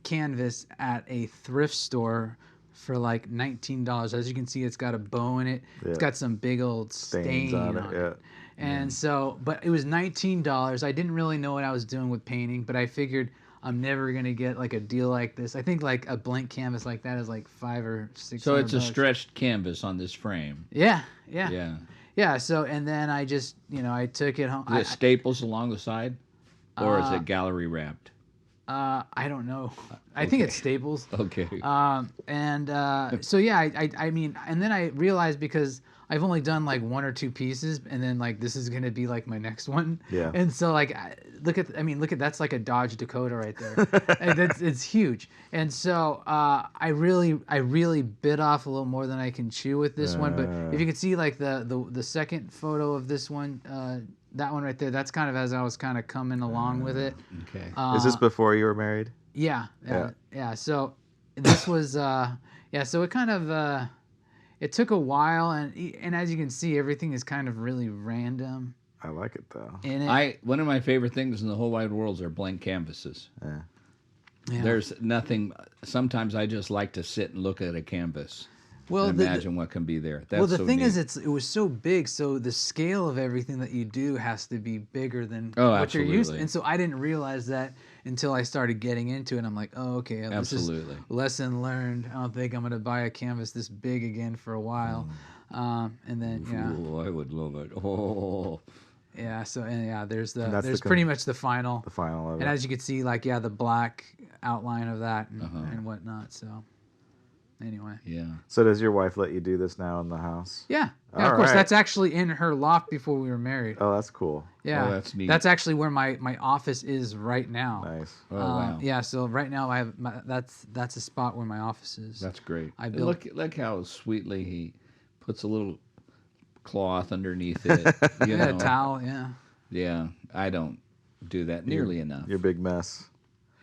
canvas at a thrift store for like $19. As you can see, it's got a bow in it. Yeah. It's got some big old Stains stain on it. Yeah. And so, but it was $19. I didn't really know what I was doing with painting, but I figured I'm never gonna get like a deal like this. I think like a blank canvas like that is like $500 or $600. So it's a stretched canvas on this frame. Yeah. So and then I just I took it home. Is it staples along the side, or is it gallery wrapped? I don't know. I think it's staples. Okay. So yeah, I mean, and then I realized because I've only done like one or two pieces, and then like this is gonna be like my next one. Yeah. And so like, look at that's like a Dodge Dakota right there, and it's huge. And so I really bit off a little more than I can chew with this one. But if you can see like the second photo of this one, that one right there, that's kind of as I was kind of coming along with it. Okay. Is this before you were married? Yeah. So this was so it kind of it took a while, and as you can see, everything is kind of really random. I like it though. One of my favorite things in the whole wide world are blank canvases. Yeah. Yeah. There's nothing. Sometimes I just like to sit and look at a canvas. Well, and imagine what can be there. That's well, the so thing neat. is, it was so big, so the scale of everything that you do has to be bigger than Oh, what you're used to. absolutely. And so I didn't realize that until I started getting into it. I'm like, oh, okay, this is Absolutely. lesson learned. I don't think I'm gonna buy a canvas this big again for a while. And then Oh, I would love it. Oh. there's that's there's the pretty much the final. The final of And it. as you can see, like the black outline of that and whatnot. So anyway. Yeah. So does your wife let you do this now in the house? Yeah, All of course. right. That's actually in her loft before we were married. Oh, that's cool. Yeah, Oh, that's neat. That's actually where my office is right now. Nice. Oh, wow. Yeah, so right now I have that's a spot where my office is. That's great. I And built- look how sweetly he puts a little cloth underneath it. You yeah, know. towel. Yeah. Yeah, I don't do that nearly enough. Your big mess.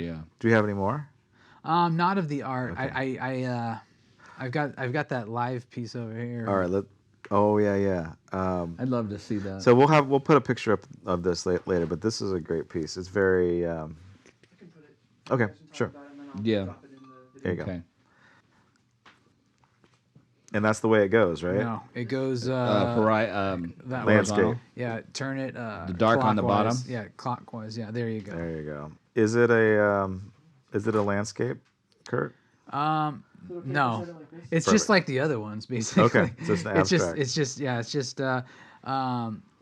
Yeah. Do you have any more? Not of the art. Okay. I've got that live piece over here. All right. Oh yeah. I'd love to see that. So we'll put a picture up of this later, but this is a great piece. It's very. I can put it. Okay, sure. Yeah. Drop it in the video. There you go. Okay. And that's the way it goes, right? No, it goes that Landscape. horizontal. Yeah, turn it. The dark on the clockwise. bottom? Yeah, clockwise. Yeah, there you go. There you go. Is it a landscape, Curt? No, it's Perfect. just like the other ones, basically. Okay, so it's an abstract. It's just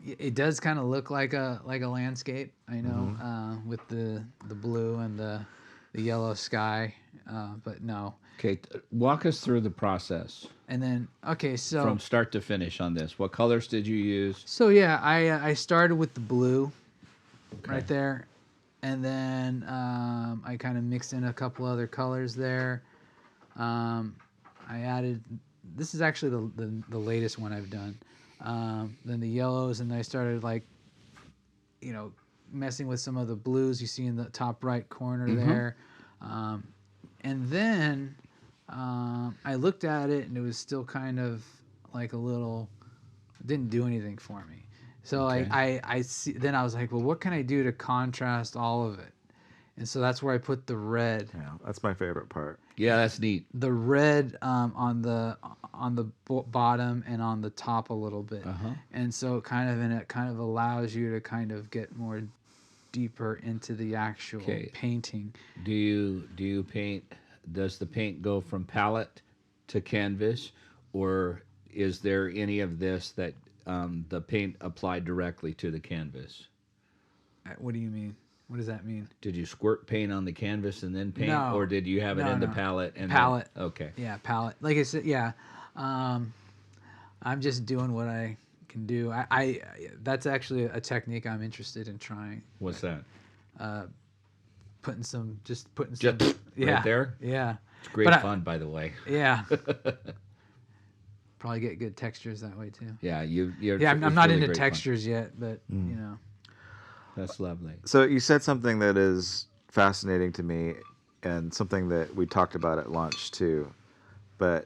It does kind of look like a landscape, I know, with the blue and the yellow sky, but no. Okay, walk us through the process And then okay, so from start to finish on this. What colors did you use? yeah, I started with the blue Okay. right there, and then I kind of mixed in a couple other colors there. I added. This is actually the latest one I've done. Then the yellows, and I started like, messing with some of the blues you see in the top right corner there. And then I looked at it, and it was still kind of like a little, didn't do anything for me. So Okay. I see. Then I was like, well, what can I do to contrast all of it? And so that's where I put the red. Yeah, that's my favorite part. Yeah, that's neat. The red on the bottom and on the top a little bit. And so it kind of allows you to kind of get more deeper into the actual painting. Do you paint? Does the paint go from palette to canvas, or is there any of this that the paint applied directly to the canvas? What do you mean? What does that mean? Did you squirt paint on the canvas and then paint, No. or did you have it in the palette? And palette. Then, okay. Yeah, palette. Like I said, yeah. I'm just doing what I can do. I that's actually a technique I'm interested in trying. What's that? Putting some Right there. Yeah. It's great fun, by the way. Yeah. Probably get good textures that way too. Yeah, I'm not into textures yet, but That's lovely. So you said something that is fascinating to me, and something that we talked about at lunch too, and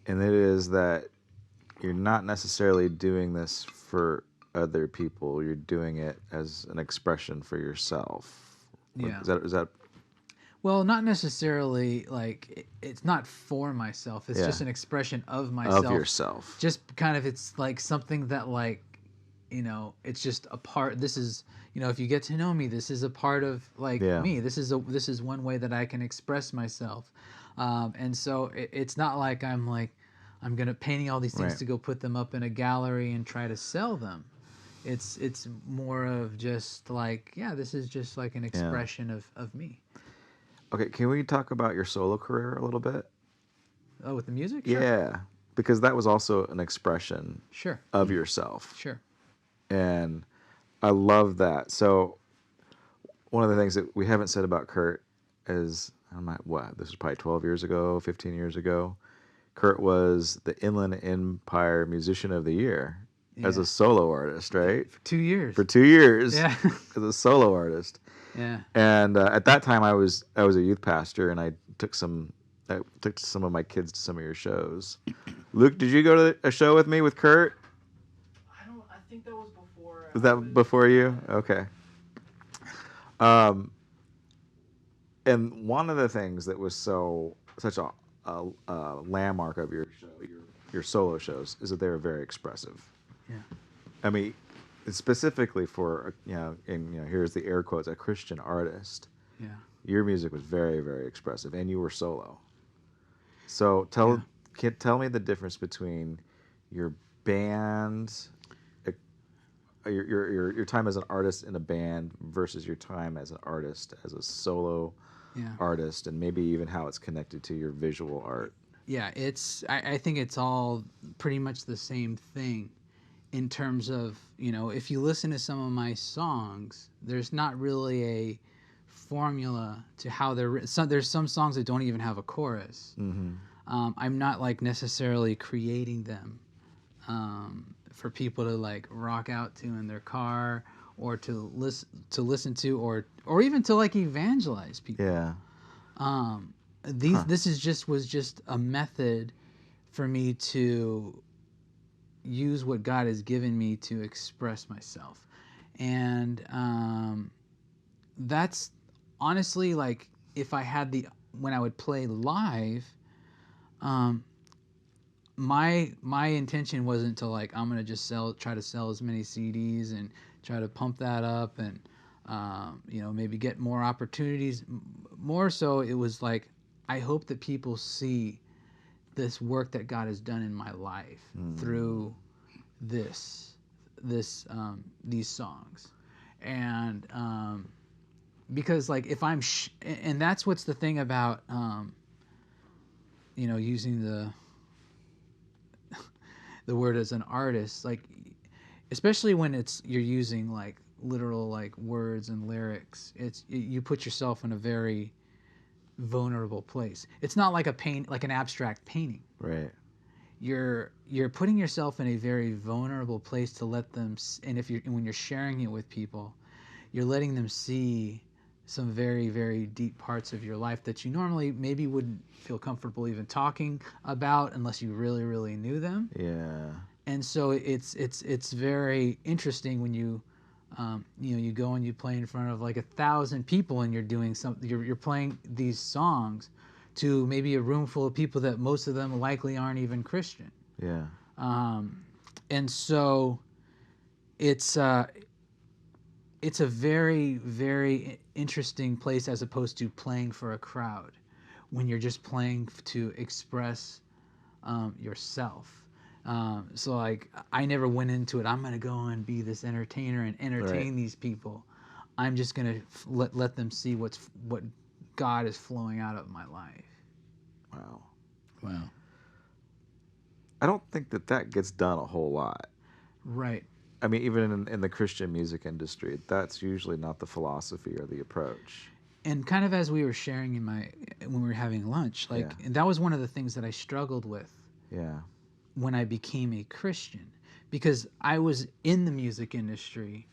it is that you're not necessarily doing this for other people. You're doing it as an expression for yourself. Yeah. Is that? Well, not necessarily like it's not for myself. It's just an expression of myself. Of yourself. Just kind of, it's like something that like, it's just a part. This is, if you get to know me, this is a part of like me. This is one way that I can express myself. And so it's not like I'm gonna painting all these things to go put them up in a gallery and try to sell them. It's more of just like, this is just like an expression of me. Okay, can we talk about your solo career a little bit? Oh, with the music? Sure. Yeah, because that was also an expression of yourself. Sure. And I love that. So one of the things that we haven't said about Curt is, this was probably 12 years ago, 15 years ago. Curt was the Inland Empire Musician of the Year as a solo artist, right? For 2 years. For 2 years. Yeah. As a solo artist. Yeah. And at that time, I was a youth pastor, and I took some of my kids to some of your shows. Luke, did you go to a show with me with Curt? I think that was before. Was that before you? Okay. And one of the things that was such a landmark of your show, your solo shows, is that they were very expressive. Yeah. I mean, specifically for here's the air quotes, a Christian artist. Yeah. Your music was very, very expressive, and you were solo. So tell me the difference between your band, your time as an artist in a band versus your time as an artist as a solo artist, and maybe even how it's connected to your visual art. Yeah, I think it's all pretty much the same thing. In terms of, if you listen to some of my songs, there's not really a formula to how they're written. There's some songs that don't even have a chorus. Mm-hmm. I'm not like necessarily creating them for people to like rock out to in their car, or to listen to, or even to like evangelize people. Yeah. This was just a method for me to use what God has given me to express myself. And that's honestly, like, if I had when I would play live, my intention wasn't to like, I'm gonna just try to sell as many CDs and try to pump that up and maybe get more opportunities. More so, it was like, I hope that people see this work that God has done in my life through this, these songs, and because like if I'm and that's what's the thing about using the word as an artist, like especially when you're using like literal like words and lyrics, you put yourself in a very vulnerable place. It's not like an abstract painting. Right. You're putting yourself in a very vulnerable place to let them, and when you're sharing it with people, you're letting them see some very, very deep parts of your life that you normally maybe wouldn't feel comfortable even talking about unless you really, really knew them. Yeah. And so it's very interesting when you you go and you play in front of like 1,000 people and you're doing something. You're playing these songs to maybe a room full of people that most of them likely aren't even Christian. Yeah. And so it's a very, very interesting place as opposed to playing for a crowd, when you're just playing to express yourself. So like I never went into it, I'm going to go and be this entertainer and entertain these people. I'm just going to let them see what God is flowing out of my life. Wow. Wow. I don't think that gets done a whole lot. Right. I mean, even in the Christian music industry, that's usually not the philosophy or the approach. And kind of as we were sharing when we were having lunch, like and that was one of the things that I struggled with. Yeah. When I became a Christian, because I was in the music industry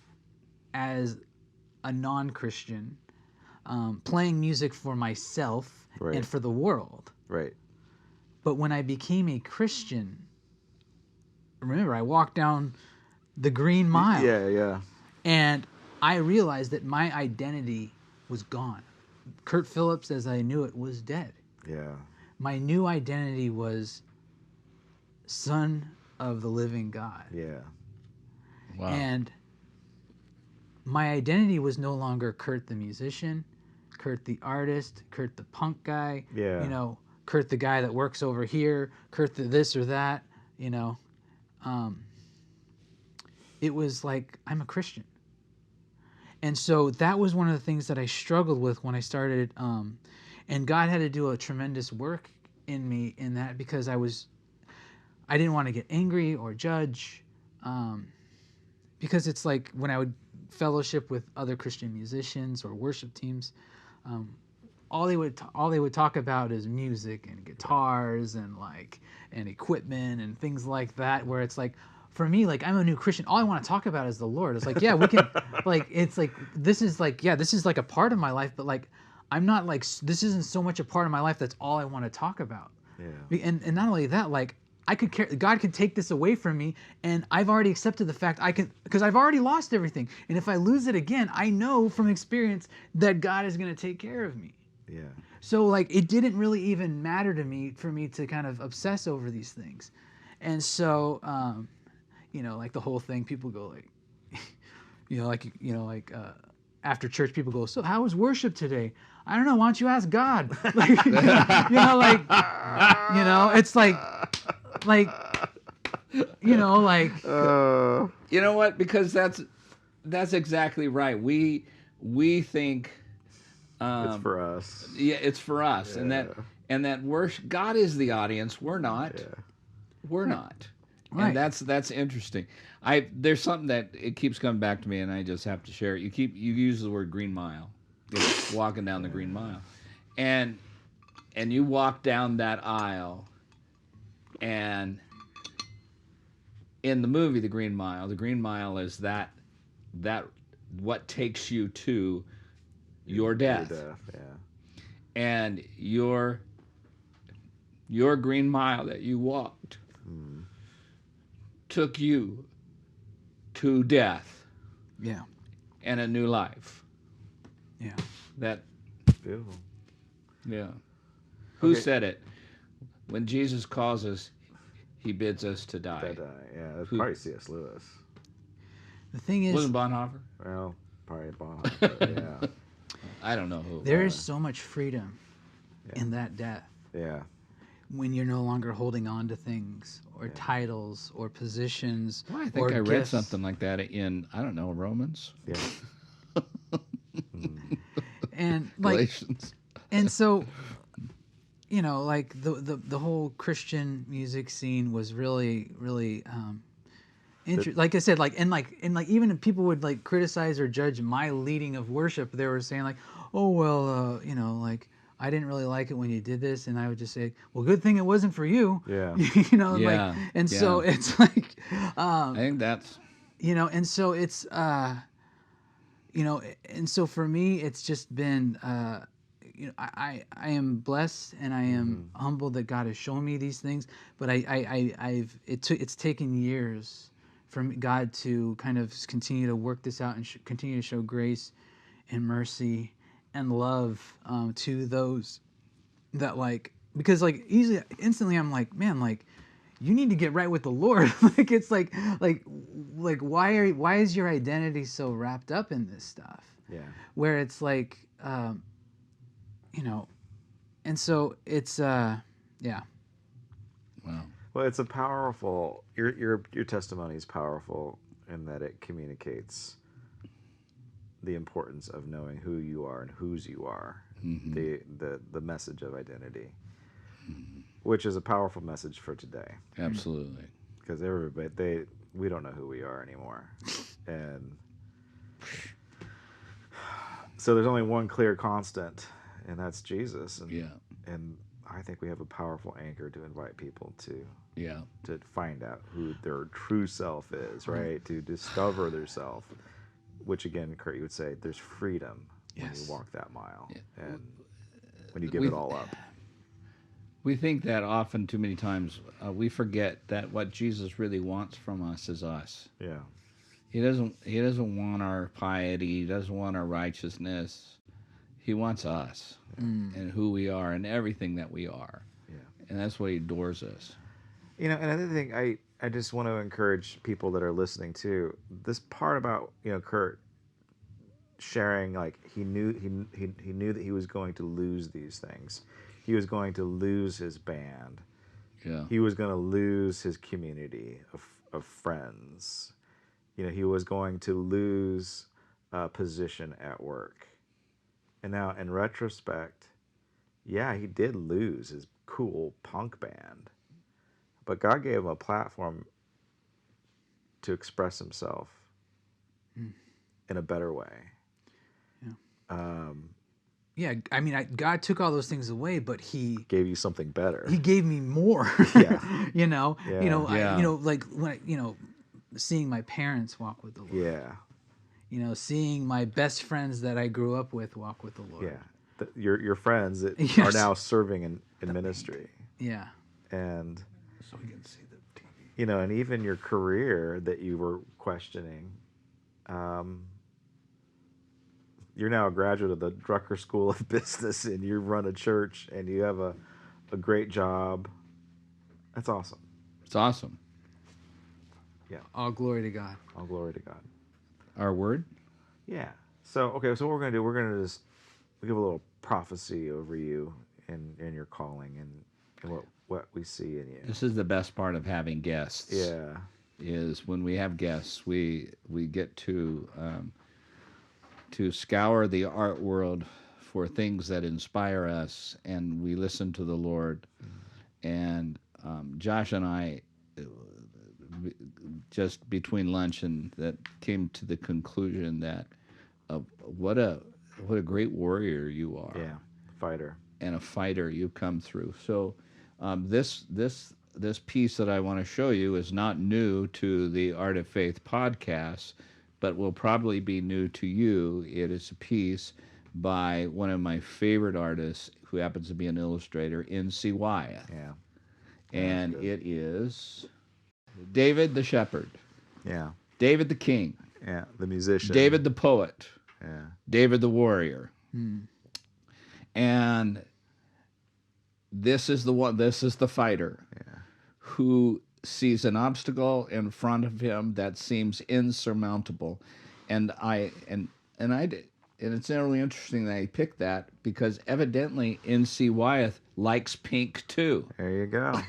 as a non-Christian, playing music for myself and for the world. Right. But when I became a Christian, remember, I walked down the Green Mile. Yeah, yeah. And I realized that my identity was gone. Curt Phillips, as I knew it, was dead. Yeah. My new identity was Son of the living God. Yeah. Wow. And my identity was no longer Curt the musician, Curt the artist, Curt the punk guy, Curt the guy that works over here, Curt the this or that, It was like, I'm a Christian. And so that was one of the things that I struggled with when I started, and God had to do a tremendous work in me in that, because I didn't want to get angry or judge, because it's like when I would fellowship with other Christian musicians or worship teams, all they would talk about is music and guitars and equipment and things like that. Where it's like, for me, like, I'm a new Christian, all I want to talk about is the Lord. It's like, yeah, we can, like, it's like, this is like a part of my life, but like, I'm not like, this isn't so much a part of my life that's all I want to talk about. Yeah. And not only that, like, God could take this away from me, and I've already accepted the fact because I've already lost everything. And if I lose it again, I know from experience that God is going to take care of me. Yeah. So like, it didn't really even matter to me for me to kind of obsess over these things. And so, like the whole thing, people go like, after church, people go, so how was worship today? I don't know. Why don't you ask God? It's like, you know what? Because that's exactly right. We think it's for us. Yeah, it's for us, Yeah. and that worship. God is the audience. We're not. Yeah. We're not. Right. And that's interesting. There's something that it keeps coming back to me, and I just have to share it. You use the word Green Mile, walking down the Green Mile, and you walk down that aisle, and in the movie The Green Mile is that what takes you to your death. Yeah. And your Green Mile that you walked took you to death. Yeah. And a new life. Yeah. That. Beautiful. Yeah. Who said it? When Jesus calls us, he bids us to die. Yeah, that's probably C.S. Lewis. The thing is, Wasn't Bonhoeffer? Well, probably Bonhoeffer. Yeah. I don't know who. There is so much freedom in that death. Yeah. when you're no longer holding on to things or titles or positions Well, I or think I read gifts. something like that in, I don't know, Romans, Yeah. And like, Galatians. and so, you know, like the whole Christian music scene was really, really, like I said, like even if people would like criticize or judge my leading of worship, they were saying like, oh well, you know, like I didn't really like it when you did this, and I would just say, well, good thing it wasn't for you. Yeah. You know, like, Yeah, and yeah. so it's like, I think that's, you know, and so it's, you know, and so for me, it's just been, you know, I am blessed and I am humbled that God has shown me these things, but it's taken years for God to kind of continue to work this out and continue to show grace and mercy and love to those that like, because like instantly I'm like, man, like you need to get right with the Lord. Like it's like why is your identity so wrapped up in this stuff? Yeah. Where it's like, you know, and so it's yeah. wow. Well, it's a powerful. Your testimony is powerful in that it communicates the importance of knowing who you are and whose you are. The message of identity, which is a powerful message for today, Absolutely. because everybody we don't know who we are anymore, and so there's only one clear constant, and that's Jesus. And, Yeah. and I think we have a powerful anchor to invite people Yeah. to find out who their true self is, right? To discover their self, which again, Curt, you would say there's freedom when Yes. you walk that mile, Yeah. and when you give We- it all up. We think that often too many times we forget that what Jesus really wants from us is us. Yeah. He doesn't want our piety, he doesn't want our righteousness. He wants us and who we are and everything that we are. Yeah. And that's what he adores us. You know, another thing I just want to encourage people that are listening to this part about, you know, Curt sharing, like he knew that he was going to lose these things. He was going to lose his band. Yeah. He was going to lose his community of friends. You know, he was going to lose a position at work. And now, in retrospect, yeah, he did lose his cool punk band. But God gave him a platform to express himself in a better way. Yeah, I mean, God took all those things away, but He Gave you something better. gave me more. Yeah. You know, Yeah. you know, Yeah. you know, like when you know, seeing my parents walk with the Lord. Yeah. You know, seeing my best friends that I grew up with walk with the Lord. Yeah. Your friends that Yes. are now serving in ministry. Yeah. And, So we can see the TV. you know, and even your career that you were questioning, you're now a graduate of the Drucker School of Business, and you run a church, and you have a great job. That's awesome. It's awesome. All glory to God. All glory to God. Our word? Yeah. So, okay, so what we're going to do, we're going to just give a little prophecy over you and your calling and what we see in you. This is the best part of having guests. Yeah. Is when we have guests, we get to scour the art world for things that inspire us, and we listen to the Lord. And Josh and I, just between lunch and that, came to the conclusion that what a great warrior you are. Yeah. Fighter. And a fighter you come through. So this piece that I want to show you is not new to the Art of Faith podcast, but will probably be new to you. It is a piece by one of my favorite artists who happens to be an illustrator, N.C. Wyeth. Yeah. And good. it is David the Shepherd, Yeah. David the King, Yeah. The musician. David the Poet, Yeah. David the Warrior. And this is the fighter who sees an obstacle in front of him that seems insurmountable. And it's really interesting that he picked that because evidently N.C. Wyeth likes pink too. There you go.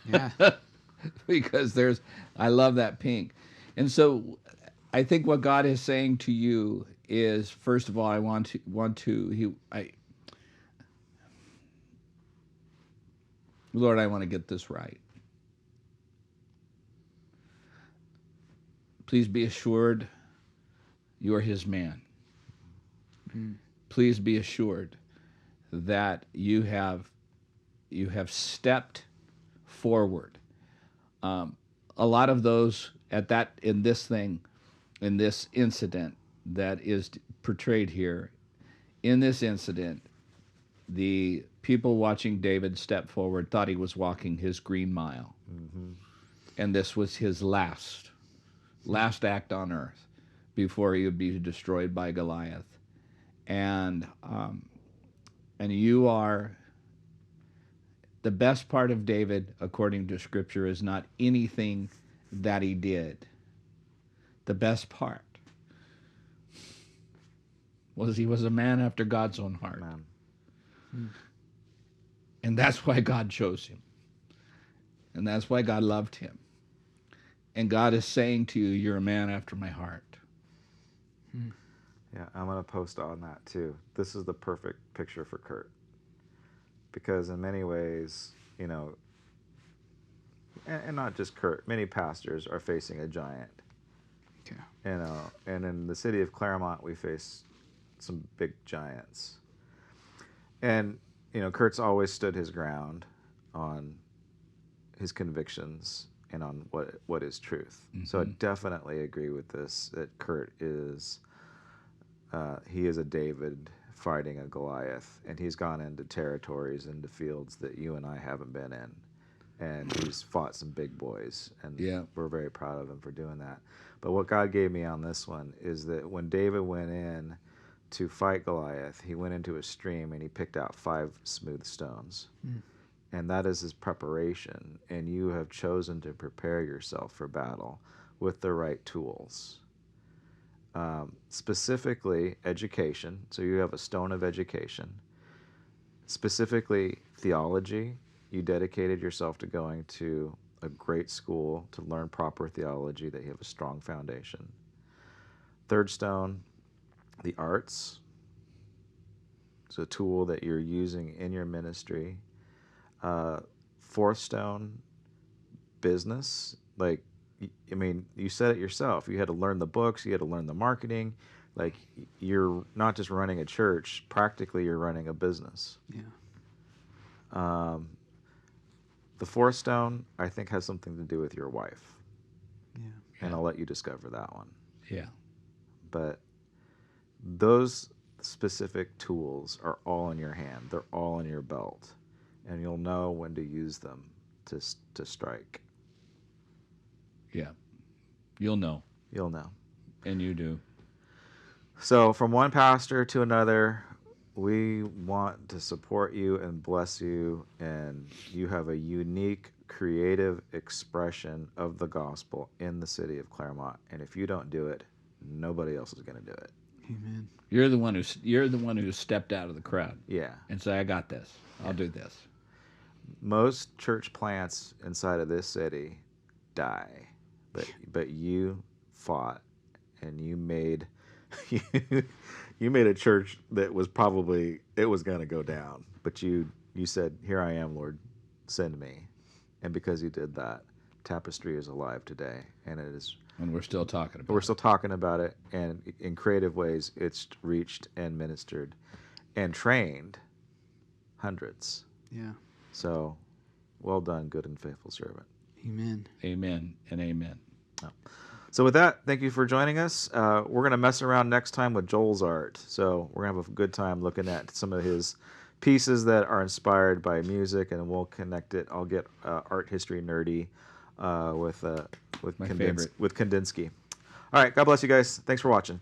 Yeah. Because I love that pink. And so I think what God is saying to you is, first of all, Lord, I want to get this right. Please be assured you are his man. Please be assured that you have stepped forward. A lot of those in this incident that is portrayed here, in this incident, the people watching David step forward thought he was walking his green mile. Mm-hmm. And this was his last act on earth before he would be destroyed by Goliath. And you are, the best part of David, according to Scripture, is not anything that he did. The best part was he was a man after God's own heart. Man. And that's why God chose him. And that's why God loved him. And God is saying to you, you're a man after my heart. Yeah, I'm going to post on that too. This is the perfect picture for Curt. Because in many ways, and not just Curt, many pastors are facing a giant. Yeah. And in the city of Claremont, we face some big giants. And, Curt's always stood his ground on his convictions and on what is truth. Mm-hmm. So I definitely agree with this, that Curt is, he is a David fighting a Goliath, and he's gone into territories, into fields that you and I haven't been in. And he's fought some big boys, and we're very proud of him for doing that. But what God gave me on this one is that when David went in to fight Goliath, he went into a stream and he picked out 5 smooth stones. And that is his preparation. And you have chosen to prepare yourself for battle with the right tools. Specifically, education. So you have a stone of education. Specifically, theology. You dedicated yourself to going to a great school to learn proper theology, that you have a strong foundation. Third stone, the arts. It's a tool that you're using in your ministry. Fourth stone, business. You said it yourself. You had to learn the books. You had to learn the marketing. You're not just running a church. Practically, you're running a business. Yeah. The fourth stone, I think, has something to do with your wife. Yeah. And I'll let you discover that one. Yeah. But those specific tools are all in your hand. They're all in your belt. And you'll know when to use them to strike. Yeah. You'll know. You'll know. And you do. So from one pastor to another, we want to support you and bless you, and you have a unique, creative expression of the gospel in the city of Claremont. And if you don't do it, nobody else is going to do it. Amen. You're the one who stepped out of the crowd. Yeah. And say, I got this. I'll do this. Most church plants inside of this city die, but you fought, and you made you made a church that was probably, it was going to go down, but you said, here I am, Lord, send me. And because you did that, Tapestry is alive today, and it is. And we're still talking about it. We're still talking about it, and in creative ways, it's reached and ministered and trained hundreds. Yeah. So, well done, good and faithful servant. Amen. Amen and amen. Oh. So with that, thank you for joining us. We're going to mess around next time with Joel's art. So we're going to have a good time looking at some of his pieces that are inspired by music, and we'll connect it. I'll get art history nerdy with My favorite. Kandinsky. All right, God bless you guys. Thanks for watching.